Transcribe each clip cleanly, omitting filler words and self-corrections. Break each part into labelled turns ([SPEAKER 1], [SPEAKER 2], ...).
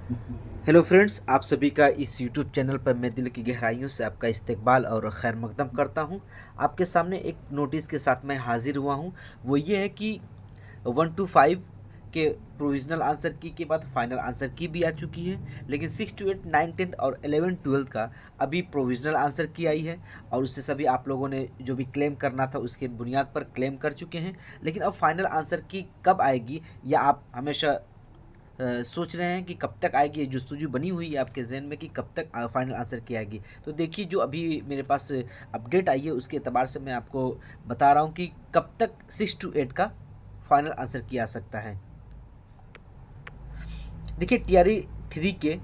[SPEAKER 1] Hello friends, आप सभी का इस यूट्यूब चैनल पर मैं दिल की गहराइयों से आपका इस्तकबाल और खैर मकदम करता हूं। आपके सामने एक नोटिस के साथ मैं हाजिर हुआ हूं। वो ये है कि 1 to 5 के प्रोविज़नल आंसर की के बाद फाइनल आंसर की भी आ चुकी है, लेकिन 6 to 8 9 10th और 11 12 का अभी प्रोविज़नल आंसर की आई है। और उससे सभी आप लोगों ने जो भी क्लेम करना था उसके बुनियाद पर क्लेम कर चुके हैं। लेकिन अब फाइनल आंसर की कब आएगी, या आप हमेशा सोच रहे हैं कि कब तक आएगी, ये जस्तजू बनी हुई है आपके जहन में कि कब तक फाइनल आंसर की आएगी। तो देखिए, जो अभी मेरे पास अपडेट आई है उसके एतबार से मैं आपको बता रहा हूँ कि कब तक 6 to 8 का फाइनल आंसर किया जा सकता है। देखिए, TRE 3 के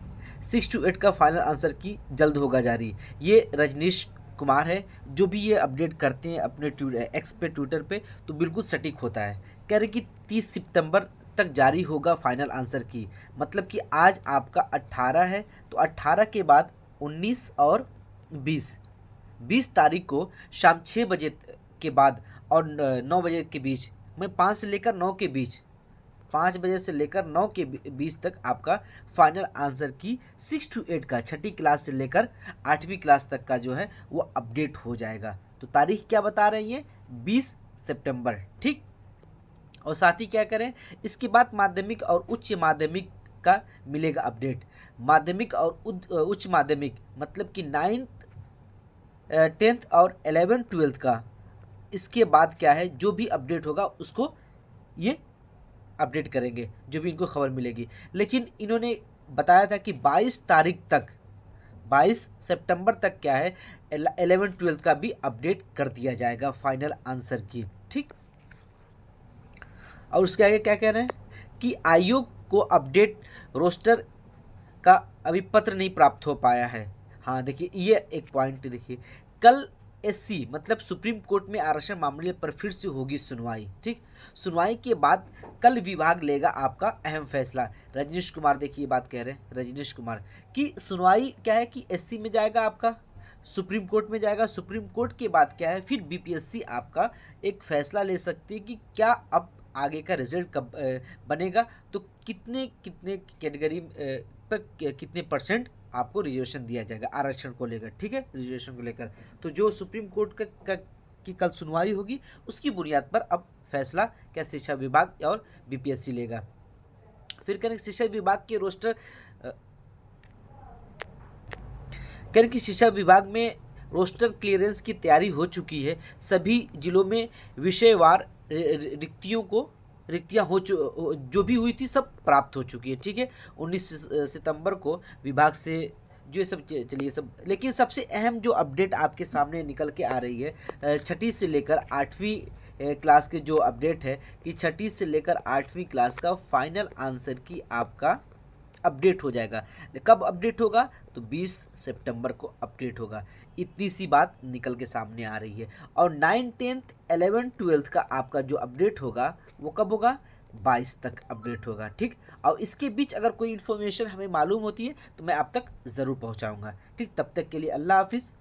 [SPEAKER 1] 6 to 8 का फाइनल आंसर की जल्द होगा जारी। ये रजनीश कुमार है जो भी ये अपडेट करते हैं अपने एक्स पे, ट्विटर पे, तो बिल्कुल सटीक होता है। कह रहे कि 30 सितंबर तक जारी होगा फाइनल आंसर की। मतलब कि आज आपका 18 है, तो 18 के बाद 19 और 20 तारीख को शाम 6 बजे के बाद और 9 बजे के बीच में, 5 से लेकर 9 के बीच, 5 बजे से लेकर 9 के बीच तक आपका फाइनल आंसर की 6 to 8 का, छठी क्लास से लेकर 8वीं क्लास तक का जो है वो अपडेट हो जाएगा। तो तारीख क्या बता रही है? 20 सितंबर, ठीक। और साथ ही क्या करें, इसके बाद माध्यमिक और उच्च माध्यमिक का मिलेगा अपडेट। माध्यमिक और उच्च माध्यमिक मतलब कि 9th 10th और 11th 12th का, इसके बाद क्या है, जो भी अपडेट होगा उसको ये अपडेट करेंगे, जो भी इनको खबर मिलेगी। लेकिन इन्होंने बताया था कि 22 तारीख तक, 22 सितंबर तक क्या है, 11 12 का भी अपडेट कर दिया जाएगा फाइनल आंसर की, ठीक। और उसके आगे क्या कह रहे हैं कि आयोग को अपडेट रोस्टर का अभी पत्र नहीं प्राप्त हो पाया है। हाँ देखिए, ये एक पॉइंट देखिए, कल SC मतलब सुप्रीम कोर्ट में आरक्षण मामले पर फिर से होगी सुनवाई, ठीक। सुनवाई के बाद कल विभाग लेगा आपका अहम फैसला। रजनीश कुमार देखिए ये बात कह रहे हैं, रजनीश कुमार, कि सुनवाई क्या है कि SC में जाएगा आपका, सुप्रीम कोर्ट में जाएगा। सुप्रीम कोर्ट के बाद क्या है, फिर BPSC आपका एक फैसला ले सकती है कि क्या अब आगे का रिजल्ट कब बनेगा, तो कितने कितने कैटेगरी पर कितने परसेंट आपको रिजर्वेशन दिया जाएगा आरक्षण को लेकर, ठीक है, रिजर्वेशन को लेकर। तो जो सुप्रीम कोर्ट की कल सुनवाई होगी उसकी बुनियाद पर अब फैसला क्या शिक्षा विभाग और BPSC लेगा। फिर करें शिक्षा विभाग के रोस्टर, करें कि शिक्षा विभाग में रोस्टर क्लियरेंस की तैयारी हो चुकी है। सभी जिलों में विषयवार रिक्तियां जो भी हुई थी सब प्राप्त हो चुकी है, ठीक है। 19 सितंबर को विभाग से जो ये सब चलिए सब, लेकिन सबसे अहम जो अपडेट आपके सामने निकल के आ रही है, छठी से लेकर 8वीं क्लास के जो अपडेट है कि छठी से लेकर 8वीं क्लास का फाइनल आंसर की आपका अपडेट हो जाएगा। कब अपडेट होगा? तो 20 सितंबर को अपडेट होगा। इतनी सी बात निकल के सामने आ रही है। और 9 10th 11 12 का आपका जो अपडेट होगा वो कब होगा? 22 तक अपडेट होगा, ठीक। और इसके बीच अगर कोई इन्फॉर्मेशन हमें मालूम होती है तो मैं आप तक ज़रूर पहुंचाऊंगा, ठीक। तब तक के लिए अल्लाह हाफिज़।